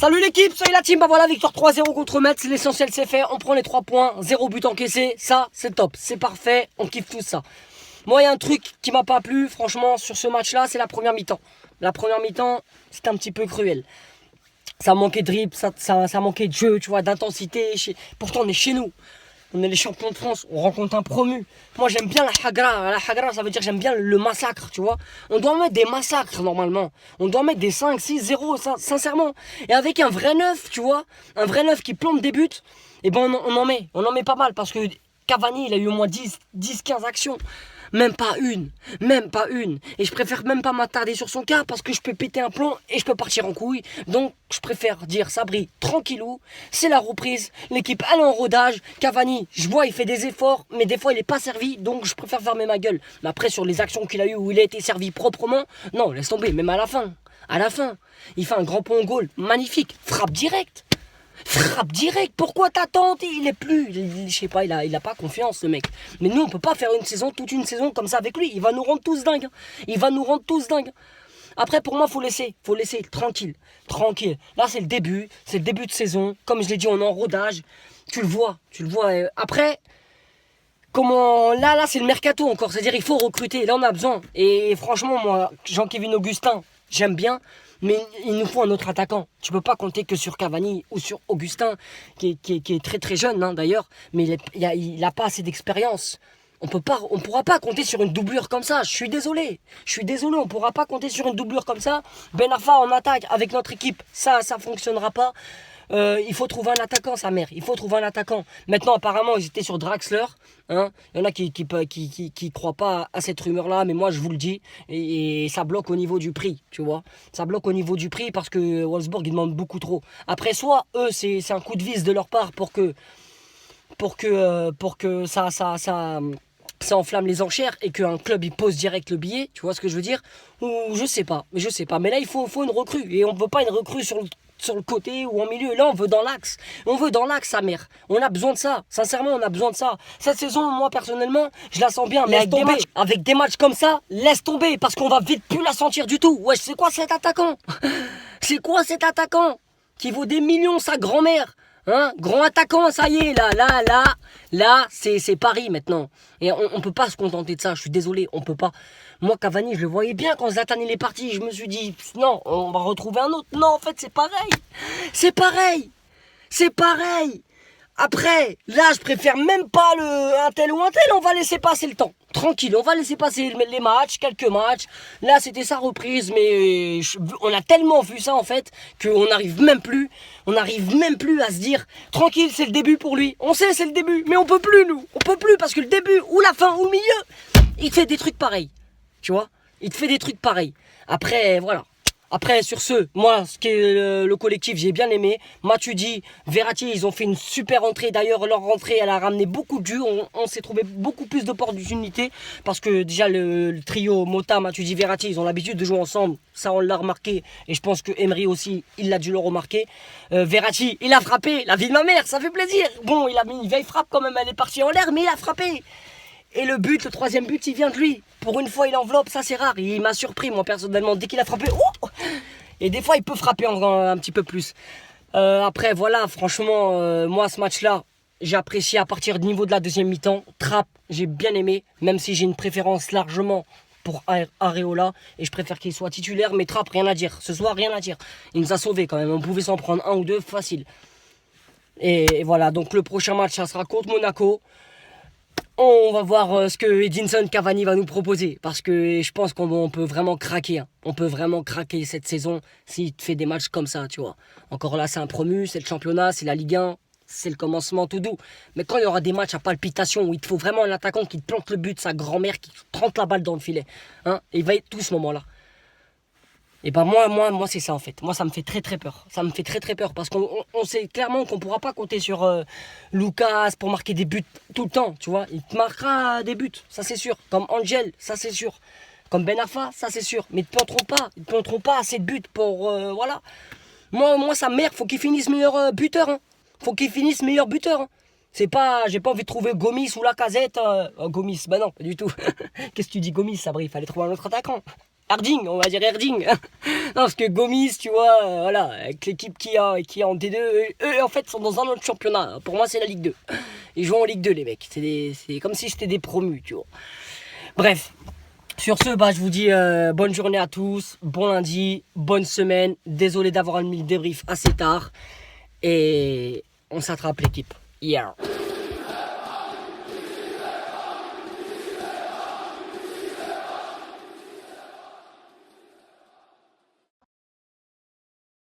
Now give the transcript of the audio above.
Salut l'équipe, soyez la team, bah voilà, victoire 3-0 contre Metz, l'essentiel c'est fait, on prend les 3 points, 0 but encaissé, ça c'est top, c'est parfait, on kiffe tout ça. Moi il y a un truc qui m'a pas plu, franchement, sur ce match-là, c'est la première mi-temps. La première mi-temps, c'était un petit peu cruel. Ça manquait de dribble, ça manquait de jeu, tu vois, d'intensité. Pourtant on est chez nous. On est les champions de France, on rencontre un promu. Moi j'aime bien la hagra. La hagra ça veut dire j'aime bien le massacre, tu vois. On doit mettre des massacres normalement. On doit mettre des 5, 6, 0, sincèrement. Et avec un vrai neuf, tu vois, un vrai neuf qui plante des buts, et ben on en met. On en met pas mal parce que Cavani il a eu au moins 10, 15 actions. Même pas une. Et je préfère même pas m'attarder sur son cas parce que je peux péter un plomb et je peux partir en couille. Donc je préfère dire Sabri, tranquillou, c'est la reprise, l'équipe elle est en rodage. Cavani, je vois il fait des efforts, mais des fois il est pas servi, donc je préfère fermer ma gueule. Mais après sur les actions qu'il a eues où il a été servi proprement, non laisse tomber, même à la fin, il fait un grand pont au goal, magnifique, frappe directe. Pourquoi t'attends? Il est plus, je sais pas, il a pas confiance le mec. Mais nous on peut pas faire toute une saison comme ça avec lui, il va nous rendre tous dingues. Après pour moi faut laisser tranquille. Là c'est le début de saison, comme je l'ai dit on est en rodage, tu le vois. Après, comment là c'est le mercato encore, c'est-à-dire il faut recruter, là on a besoin. Et franchement moi, Jean-Kévin Augustin, j'aime bien. Mais il nous faut un autre attaquant. Tu peux pas compter que sur Cavani ou sur Augustin, qui est très très jeune d'ailleurs, mais il a pas assez d'expérience. On pourra pas compter sur une doublure comme ça. Je suis désolé, on pourra pas compter sur une doublure comme ça. Ben Arfa en attaque avec notre équipe, ça fonctionnera pas. Il faut trouver un attaquant, sa mère. Il faut trouver un attaquant. Maintenant, apparemment, ils étaient sur Draxler. Hein. Il y en a qui croient pas à cette rumeur-là, mais moi, je vous le dis. Et ça bloque au niveau du prix, tu vois. Ça bloque au niveau du prix parce que Wolfsburg, ils demandent beaucoup trop. Après, soit eux, c'est un coup de vis de leur part pour que ça enflamme les enchères et qu'un club il pose direct le billet, tu vois ce que je veux dire? Ou je sais pas. Mais là, il faut une recrue. Et on ne veut pas une recrue sur le côté ou en milieu. Là, on veut dans l'axe. Sa mère. On a besoin de ça. Sincèrement, on a besoin de ça. Cette saison, moi, personnellement, je la sens bien. Mais avec des matchs comme ça, laisse tomber. Parce qu'on va vite plus la sentir du tout. Wesh, c'est quoi cet attaquant? Qui vaut des millions, sa grand-mère? Hein, grand attaquant, ça y est, là, c'est Paris maintenant. Et on peut pas se contenter de ça, je suis désolé, on peut pas. Moi, Cavani, je le voyais bien quand Zlatan il est parti, je me suis dit, non, on va retrouver un autre. Non, en fait, c'est pareil. Après, là, je préfère même pas un tel ou un tel, on va laisser passer le temps. Tranquille, on va laisser passer les matchs, quelques matchs. Là, c'était sa reprise, mais on a tellement vu ça, en fait, qu'on n'arrive même plus à se dire, tranquille, c'est le début pour lui. On sait, c'est le début, mais on peut plus, nous. On peut plus, parce que le début, ou la fin, ou le milieu, il fait des trucs pareils. Tu vois? Il te fait des trucs pareils. Après, voilà. Après, sur ce, moi, ce qui est le collectif, j'ai bien aimé. Matuidi, Verratti, ils ont fait une super entrée. D'ailleurs, leur rentrée, elle a ramené beaucoup de jus. On s'est trouvé beaucoup plus d'opportunités. Parce que déjà, le trio Mota, Matuidi, Verratti, ils ont l'habitude de jouer ensemble. Ça, on l'a remarqué. Et je pense que Emery aussi, il a dû le remarquer. Verratti, il a frappé. La vie de ma mère, ça fait plaisir. Bon, il a mis une vieille frappe quand même. Elle est partie en l'air, mais il a frappé. Et le troisième but, il vient de lui. Pour une fois, il enveloppe, ça c'est rare. Il m'a surpris, moi, personnellement, dès qu'il a frappé. Oh, et des fois, il peut frapper un petit peu plus. Après, voilà, franchement, moi, ce match-là, j'ai apprécié à partir du niveau de la deuxième mi-temps. Trapp, j'ai bien aimé, même si j'ai une préférence largement pour Areola. Et je préfère qu'il soit titulaire, mais Trapp, rien à dire. Ce soir, rien à dire. Il nous a sauvés quand même. On pouvait s'en prendre un ou deux, facile. Et voilà, donc le prochain match, ça sera contre Monaco. On va voir ce que Edinson Cavani va nous proposer. Parce que je pense qu'on peut vraiment craquer. Hein. On peut vraiment craquer cette saison s'il fait des matchs comme ça, tu vois. Encore là, c'est un promu, c'est le championnat, c'est la Ligue 1. C'est le commencement tout doux. Mais quand il y aura des matchs à palpitation où il te faut vraiment un attaquant qui te plante le but, sa grand-mère qui te rentre la balle dans le filet. Hein, il va être tout ce moment-là. Et ben moi c'est ça en fait. Moi ça me fait très très peur. Ça me fait très très peur parce qu'on sait clairement qu'on pourra pas compter sur Lucas pour marquer des buts tout le temps, tu vois. Il te marquera des buts, ça c'est sûr. Comme Angel, ça c'est sûr. Comme Ben Arfa, ça c'est sûr. Mais ils te planteront pas assez de buts pour voilà. Moi sa mère, faut qu'il finisse meilleur buteur. Hein. Faut qu'il finisse meilleur buteur. Hein. C'est pas, j'ai pas envie de trouver Gomis ou Lacazette. Gomis, bah non, pas du tout. Qu'est-ce que tu dis Gomis, Sabri? Il fallait trouver un autre attaquant. Erding, on va dire Erding. Non, parce que Gomis, tu vois, voilà, avec l'équipe qui a en D2, eux, en fait, sont dans un autre championnat. Pour moi, c'est la Ligue 2. Ils jouent en Ligue 2, les mecs. C'est comme si c'était des promus, tu vois. Bref. Sur ce, je vous dis bonne journée à tous, bon lundi, bonne semaine. Désolé d'avoir mis le débrief assez tard. Et on s'attrape l'équipe. Yeah.